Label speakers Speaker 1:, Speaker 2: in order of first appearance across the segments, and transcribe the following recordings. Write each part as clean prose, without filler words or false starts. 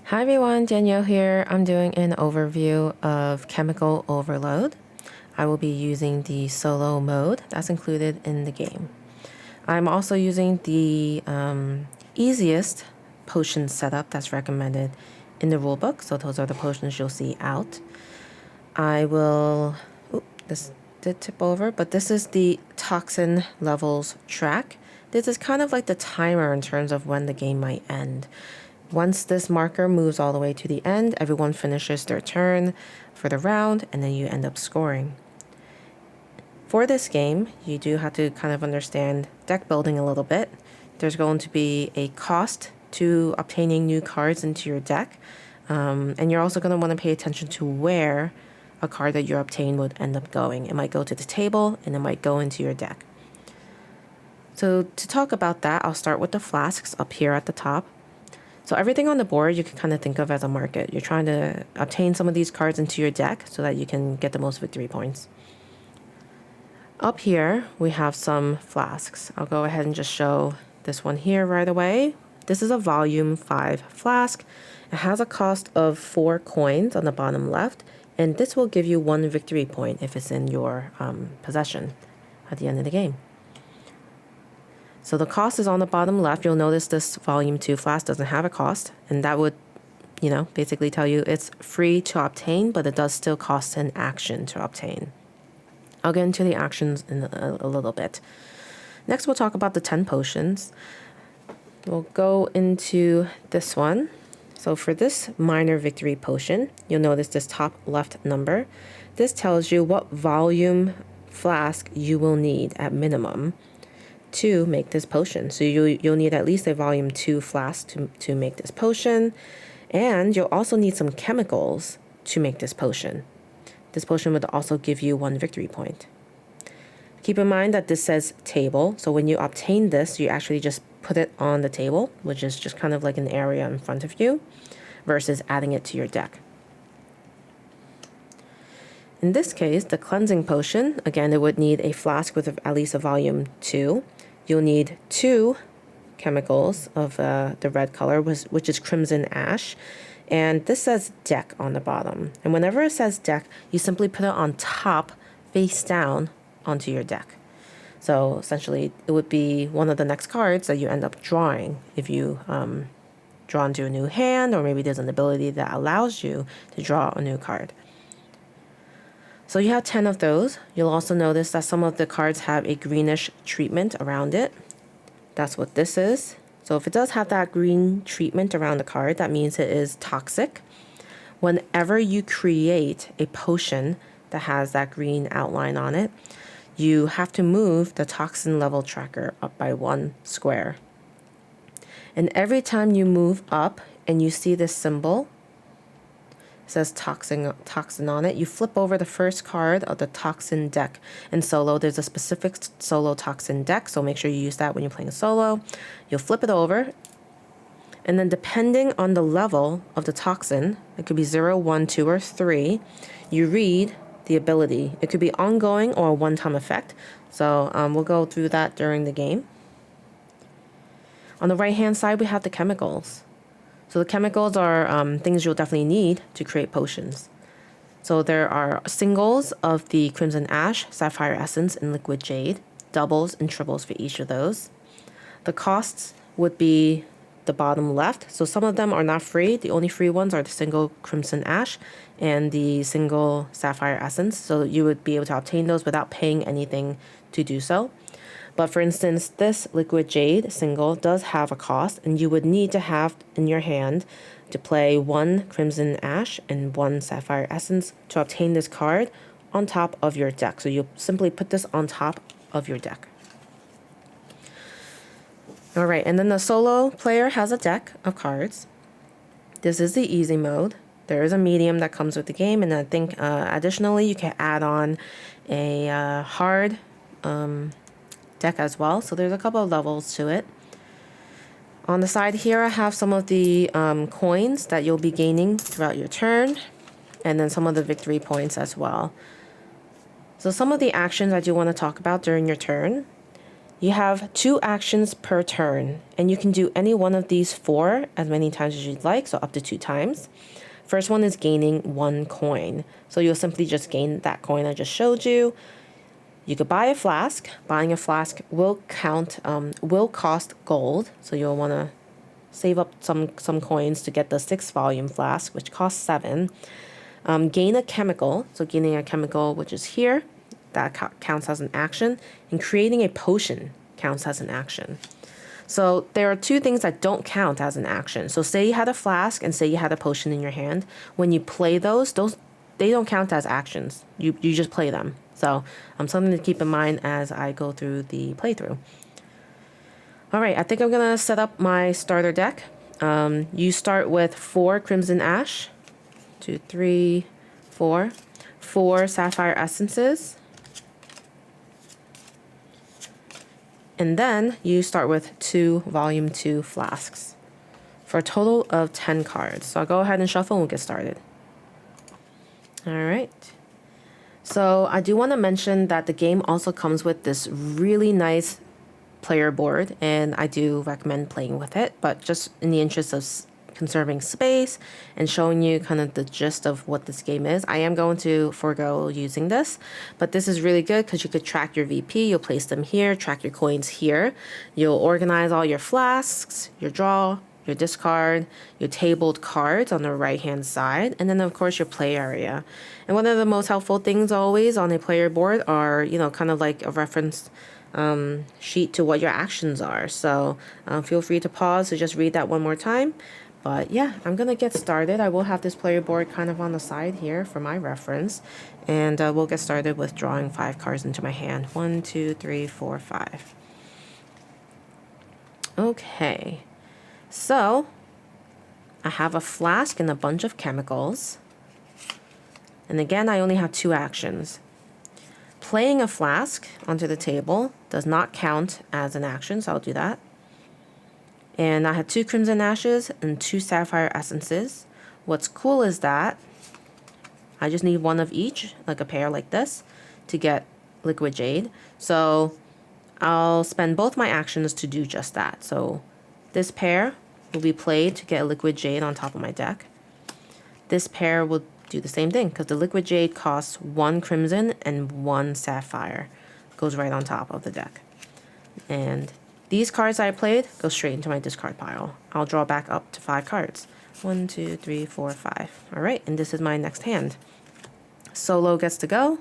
Speaker 1: Hi everyone, Danielle here. I'm doing an overview of Chemical Overload. I will be using the solo mode that's included in the game. I'm also using the easiest potion setup that's recommended in the rulebook. So those are the potions you'll see out. I will, this did tip over, but this is the toxin levels track. This is kind of like the timer in terms of when the game might end. Once this marker moves all the way to the end, everyone finishes their turn for the round, and then you end up scoring. For this game, you do have to kind of understand deck building a little bit. There's going to be a cost to obtaining new cards into your deck, and you're also going to want to pay attention to where a card that you obtain would end up going. It might go to the table, and it might go into your deck. So to talk about that, I'll start with the flasks up here at the top. So everything on the board you can kind of think of as a market. You're trying to obtain some of these cards into your deck so that you can get the most victory points. Up here, we have some flasks. I'll go ahead and just show this one here right away. This is a volume 5 flask. It has a cost of 4 coins on the bottom left, and this will give you 1 victory point if it's in your possession at the end of the game. So the cost is on the bottom left. You'll notice this volume 2 flask doesn't have a cost, and that would, basically tell you it's free to obtain, but it does still cost an action to obtain. I'll get into the actions in a little bit. Next, we'll talk about the 10 potions. We'll go into this one. So for this minor victory potion, you'll notice this top left number. This tells you what volume flask you will need at minimum to make this potion. So you'll need at least a volume 2 flask to make this potion, and you'll also need some chemicals to make this potion. This potion would also give you 1 victory point. Keep in mind that this says table, so when you obtain this, you actually just put it on the table, which is just kind of like an area in front of you, versus adding it to your deck. In this case, the cleansing potion, again, it would need a flask with at least a volume 2. You'll need 2 chemicals of the red color, which is crimson ash. And this says deck on the bottom. And whenever it says deck, you simply put it on top, face down, onto your deck. So essentially, it would be one of the next cards that you end up drawing if you draw into a new hand, or maybe there's an ability that allows you to draw a new card. So you have 10 of those. You'll also notice that some of the cards have a greenish treatment around it. That's what this is. So if it does have that green treatment around the card, that means it is toxic. Whenever you create a potion that has that green outline on it, you have to move the toxin level tracker up by 1 square. And every time you move up and you see this symbol, says toxin on it, you flip over the first card of the toxin deck. In solo, there's a specific solo toxin deck, so make sure you use that when you're playing a solo. You'll flip it over, and then depending on the level of the toxin, it could be 0, 1, 2, or 3, you read the ability. It could be ongoing or a one-time effect, so we'll go through that during the game. On the right-hand side, we have the chemicals. So the chemicals are things you'll definitely need to create potions. So there are singles of the Crimson Ash, Sapphire Essence, and Liquid Jade, doubles and triples for each of those. The costs would be the bottom left. So some of them are not free. The only free ones are the single Crimson Ash and the single Sapphire Essence. So you would be able to obtain those without paying anything to do so. But for instance, this Liquid Jade single does have a cost, and you would need to have in your hand to play 1 Crimson Ash and 1 Sapphire Essence to obtain this card on top of your deck. So you simply put this on top of your deck. All right, and then the solo player has a deck of cards. This is the easy mode. There is a medium that comes with the game, and I think additionally you can add on a hard deck as well. So there's a couple of levels to it. On the side here, I have some of the coins that you'll be gaining throughout your turn, and then some of the victory points as well. So some of the actions I do want to talk about during your turn You have 2 actions per turn, and you can do any one of these 4 as many times as you'd like, so up to 2 times. First one is gaining 1 coin. So you'll simply just gain that coin I just showed you. You could buy a flask. Buying a flask will cost gold, so you'll want to save up some coins to get the 6 volume flask, which costs 7. Gain a chemical, so gaining a chemical, which is here, that counts as an action, and creating a potion counts as an action. So there are 2 things that don't count as an action. So say you had a flask and say you had a potion in your hand. When you play those they don't count as actions. You just play them. So something to keep in mind as I go through the playthrough. All right, I think I'm gonna set up my starter deck. You start with 4 Crimson Ash, 2, 3, 4, 4 Sapphire Essences. And then you start with 2 Volume 2 Flasks for a total of 10 cards. So I'll go ahead and shuffle and we'll get started. All right. So I do want to mention that the game also comes with this really nice player board, and I do recommend playing with it, but just in the interest of conserving space and showing you kind of the gist of what this game is, I am going to forego using this, but this is really good because you could track your VP. You'll place them here, track your coins here. You'll organize all your flasks, your draw, your discard, your tabled cards on the right hand side, and then of course your play area. And one of the most helpful things always on a player board are, kind of like a reference sheet to what your actions are. So feel free to pause to just read that one more time. But yeah, I'm gonna get started. I will have this player board kind of on the side here for my reference, and we'll get started with drawing 5 cards into my hand. 1, 2, 3, 4, 5. Okay, so I have a flask and a bunch of chemicals, and again I only have 2 actions. Playing a flask onto the table does not count as an action, so I'll do that. And I have 2 Crimson Ashes and 2 Sapphire Essences. What's cool is that I just need 1 of each, like a pair like this, to get Liquid Jade. So I'll spend both my actions to do just that. So this pair will be played to get a Liquid Jade on top of my deck. This pair will do the same thing because the Liquid Jade costs 1 Crimson and 1 Sapphire. Goes right on top of the deck. And these cards I played go straight into my discard pile. I'll draw back up to 5 cards. 1, 2, 3, 4, 5. All right, and this is my next hand. Solo gets to go.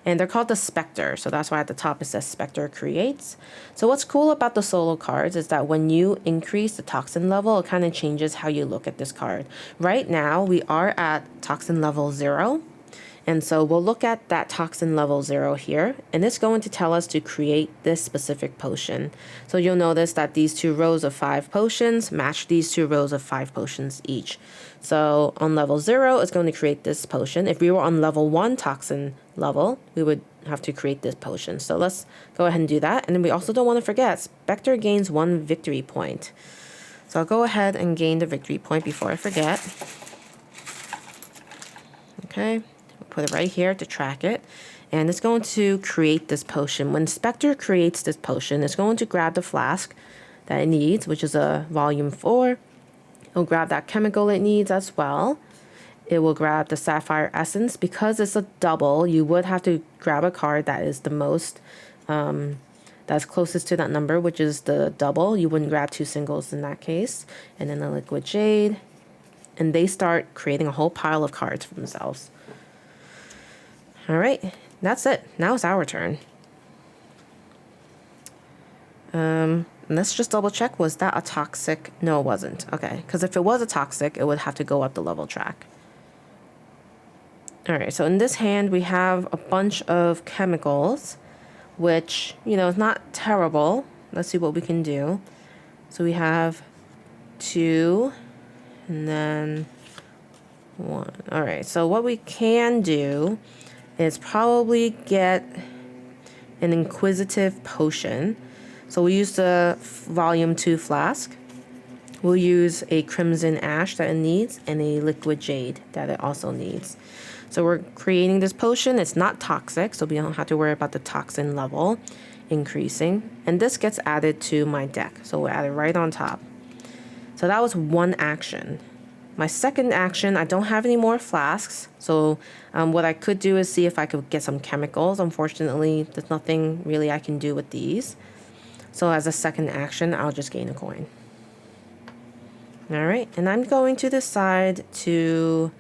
Speaker 1: And they're called the Specter, so that's why at the top it says Specter Creates. So what's cool about the solo cards is that when you increase the toxin level, it kind of changes how you look at this card. Right now, we are at toxin level 0. And so we'll look at that toxin level 0 here, and it's going to tell us to create this specific potion. So you'll notice that these 2 rows of 5 potions match these 2 rows of 5 potions each. So on level 0, it's going to create this potion. If we were on level 1 toxin level, we would have to create this potion. So let's go ahead and do that. And then we also don't want to forget, Spectre gains 1 victory point. So I'll go ahead and gain the victory point before I forget. Okay. Put it right here to track it, and it's going to create this potion. When Spectre creates this potion, it's going to grab the flask that it needs, which is a volume 4. It'll grab that chemical it needs as well. It will grab the Sapphire Essence. Because it's a double, you would have to grab a card that is the most that's closest to that number, which is the double. You wouldn't grab 2 singles in that case. And then the Liquid Jade, and they start creating a whole pile of cards for themselves. All right, that's it. Now it's our turn. Let's just double check. Was that a toxic? No, it wasn't. Okay, because if it was a toxic, it would have to go up the level track. All right, so in this hand, we have a bunch of chemicals, which, is not terrible. Let's see what we can do. So we have 2, and then 1. All right, so what we can do is probably get an Inquisitive Potion. So we'll use the Volume 2 Flask. We'll use a Crimson Ash that it needs and a Liquid Jade that it also needs. So we're creating this potion. It's not toxic, so we don't have to worry about the toxin level. increasing, and this gets added to my deck. So we'll add it right on top. So that was one action. My second action, I don't have any more flasks, so what I could do is see if I could get some chemicals. Unfortunately, there's nothing really I can do with these. So as a second action, I'll just gain a coin. All right, and I'm going to decide to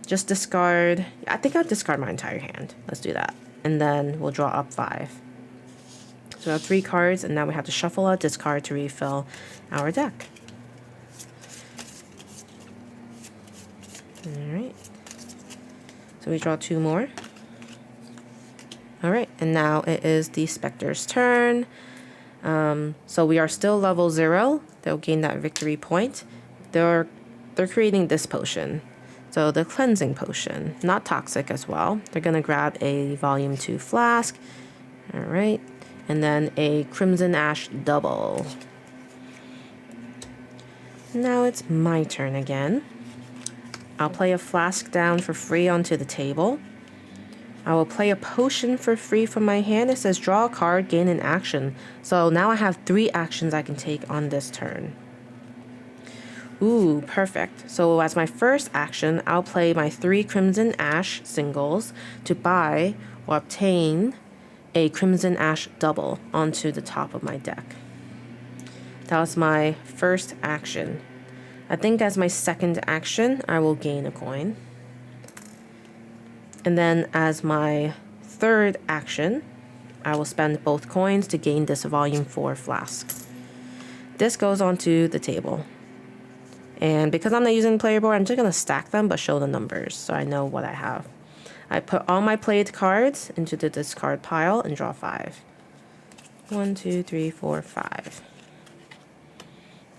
Speaker 1: just discard. I think I'll discard my entire hand. Let's do that. And then we'll draw up 5. So we have 3 cards, and now we have to shuffle a discard to refill our deck. Alright. So we draw 2 more. Alright, and now it is the Specter's turn. So we are still level 0. They'll gain that victory point. They're creating this potion. So the cleansing potion, not toxic as well. They're gonna grab a volume 2 flask. Alright. And then a Crimson Ash double. Now it's my turn again. I'll play a flask down for free onto the table. I will play a potion for free from my hand. It says draw a card, gain an action. So now I have 3 actions I can take on this turn. Ooh, perfect. So as my first action, I'll play my 3 Crimson Ash singles to buy or obtain a Crimson Ash double onto the top of my deck. That was my first action. I think as my second action, I will gain a coin. And then as my third action, I will spend both coins to gain this volume 4 flask. This goes onto the table. And because I'm not using the player board, I'm just going to stack them but show the numbers so I know what I have. I put all my played cards into the discard pile and draw 5. 1, 2, 3, 4, 5.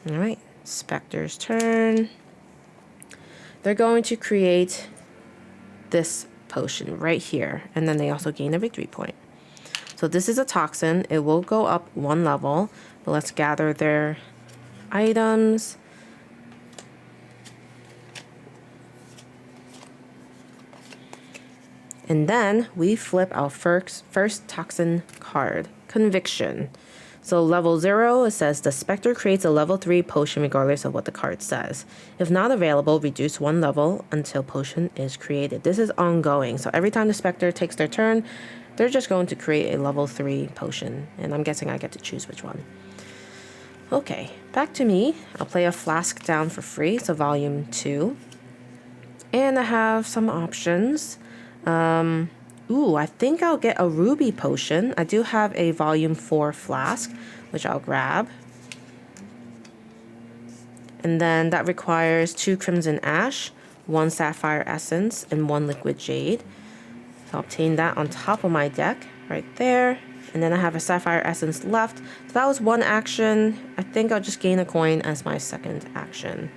Speaker 1: Alright, Specter's turn. They're going to create this potion right here, and then they also gain a victory point. So this is a toxin. It will go up 1 level, but let's gather their items. And then we flip our first toxin card, Conviction. So level 0, it says the Specter creates a level 3 potion regardless of what the card says. If not available, reduce 1 level until potion is created. This is ongoing. So every time the Specter takes their turn, they're just going to create a level 3 potion. And I'm guessing I get to choose which one. Okay, back to me. I'll play a flask down for free, so volume 2. And I have some options. Ooh, I think I'll get a ruby potion. I do have a volume 4 flask, which I'll grab. And then that requires 2 Crimson Ash, 1 Sapphire Essence, and 1 Liquid Jade. So I'll obtain that on top of my deck, right there. And then I have a Sapphire Essence left. So that was 1 action. I think I'll just gain a coin as my second action.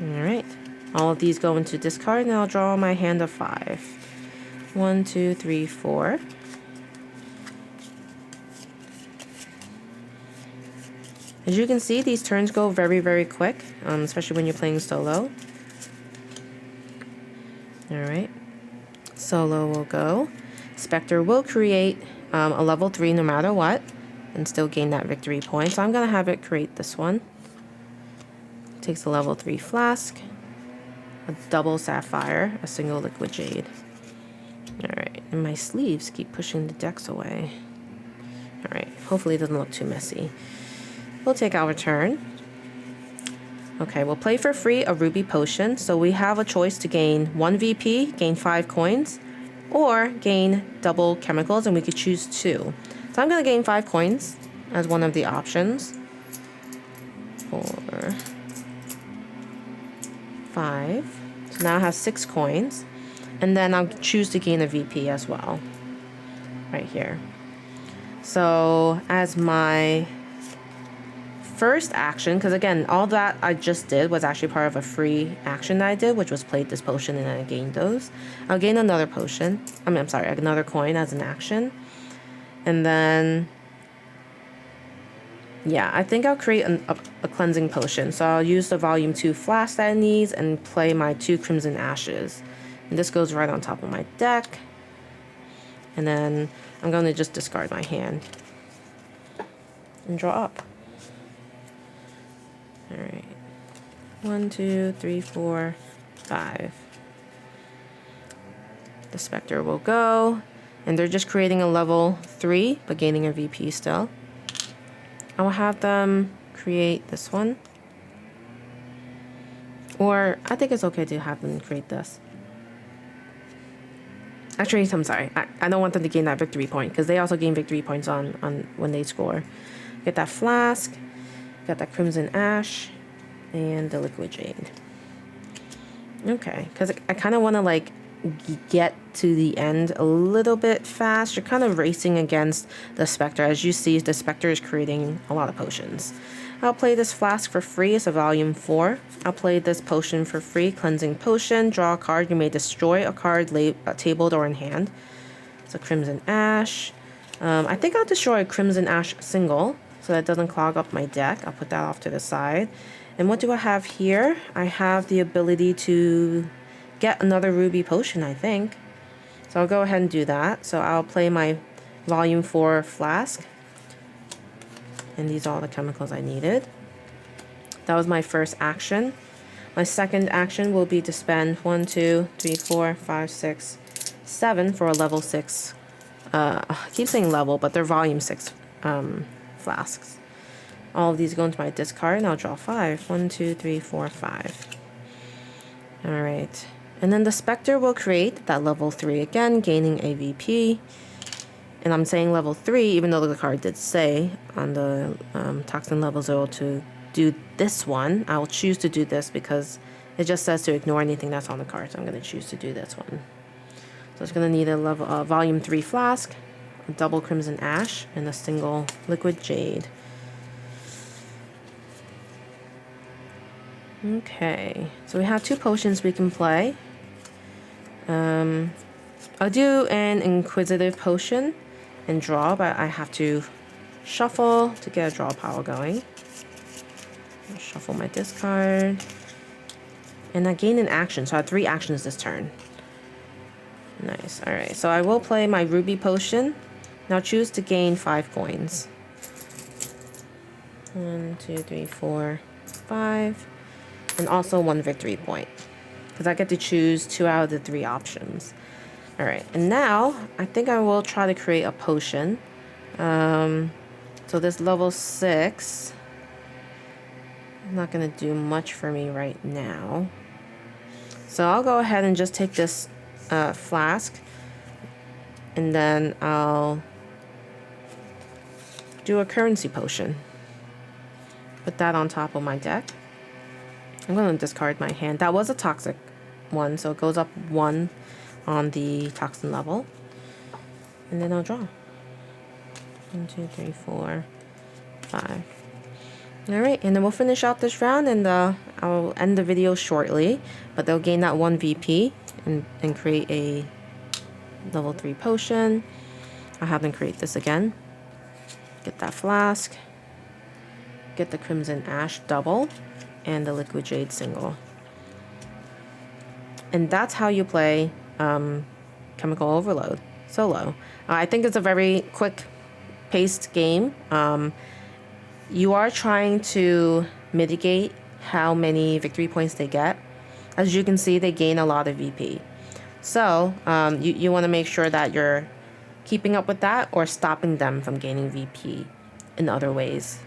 Speaker 1: Alright. All of these go into discard, and I'll draw my hand of 5. 1, 2, 3, 4. As you can see, these turns go very, very quick, especially when you're playing solo. Alright. Solo will go. Specter will create a level 3 no matter what, and still gain that victory point. So I'm going to have it create this one. Takes a level 3 flask. A double sapphire, a single liquid jade. Alright, and my sleeves keep pushing the decks away. Alright, hopefully it doesn't look too messy. We'll take our turn. Okay, we'll play for free a ruby potion. So we have a choice to gain 1 VP, gain 5 coins, or gain double chemicals, and we could choose 2. So I'm going to gain 5 coins as one of the options. 4, 5. So now I have 6 coins. And then I'll choose to gain a VP as well. Right here. So as my first action, because again, all that I just did was actually part of a free action that I did, which was played this potion and I gained those. I'll gain another potion. I'm sorry, another coin as an action. And then yeah, I think I'll create a cleansing potion. So I'll use the volume 2 flask that it needs and play my 2 Crimson Ashes. And this goes right on top of my deck. And then I'm going to just discard my hand and draw up. All right. 1, 2, 3, 4, 5. The Specter will go. And they're just creating a level 3, but gaining a VP still. I will have them create this one. Or I think it's okay to have them create this. Actually, I'm sorry. I don't want them to gain that victory point because they also gain victory points on when they score. Get that flask, got that crimson ash, and the liquid jade. Okay, because I kind of want to like get to the end a little bit fast. You're kind of racing against the Specter. As you see, the Specter is creating a lot of potions. I'll play this flask for free. It's a volume 4. I'll play this potion for free. Cleansing potion. Draw a card. You may destroy a card tabled or in hand. So Crimson Ash. I think I'll destroy a Crimson Ash single so that it doesn't clog up my deck. I'll put that off to the side. And what do I have here? I have the ability to get another ruby potion, I think. So I'll go ahead and do that. So I'll play my volume 4 flask. And these are all the chemicals I needed. That was my first action. My second action will be to spend 1, 2, 3, 4, 5, 6, 7 for a level 6. I keep saying level, but they're volume 6 flasks. All of these go into my discard, and I'll draw 5. 1, 2, 3, 4, 5. All right. And then the Specter will create that level 3 again, gaining a VP. And I'm saying level 3, even though the card did say on the toxin level 0 to do this one. I will choose to do this because it just says to ignore anything that's on the card. So I'm going to choose to do this one. So it's going to need a level volume 3 flask, a double crimson ash, and a single liquid jade. Okay, so we have 2 potions we can play. I'll do an inquisitive potion and draw, but I have to shuffle to get a draw pile going. I'll shuffle my discard. And I gain an action, so I have 3 actions this turn. Nice, alright, so I will play my ruby potion. Now choose to gain 5 coins. 1, 2, 3, 4, 5. And also 1 victory point. Because I get to choose 2 out of the 3 options. Alright, and now I think I will try to create a potion. So this level 6 is not going to do much for me right now. So I'll go ahead and just take this flask. And then I'll do a currency potion. Put that on top of my deck. I'm going to discard my hand. That was a toxic one, so it goes up 1 on the toxin level. And then I'll draw. 1, 2, 3, 4, 5. Alright, and then we'll finish out this round, and I'll end the video shortly. But they'll gain that 1 VP and create a level 3 potion. I'll have them create this again. Get that flask. Get the crimson ash double. And the liquid jade single. And that's how you play Chemical Overload solo. I think it's a very quick paced game. You are trying to mitigate how many victory points they get. As you can see, they gain a lot of VP. So you want to make sure that you're keeping up with that or stopping them from gaining VP in other ways.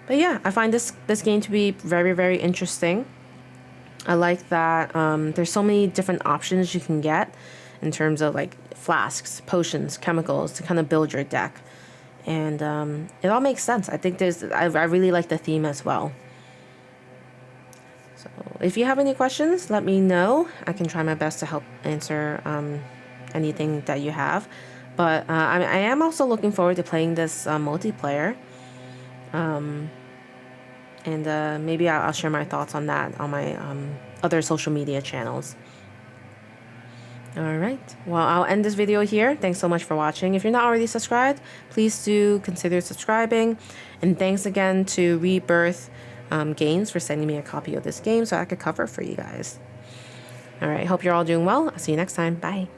Speaker 1: But yeah, I find this game to be very, very interesting. I like that there's so many different options you can get in terms of like flasks, potions, chemicals to kind of build your deck. And it all makes sense. I think I really like the theme as well. So if you have any questions, let me know. I can try my best to help answer anything that you have. But I am also looking forward to playing this multiplayer. And maybe I'll share my thoughts on that on my other social media channels. Alright, well, I'll end this video here. Thanks so much for watching. If you're not already subscribed, please do consider subscribing. And thanks again to Rebirth Games for sending me a copy of this game so I could cover for you guys. Alright, hope you're all doing well. I'll see you next time. Bye.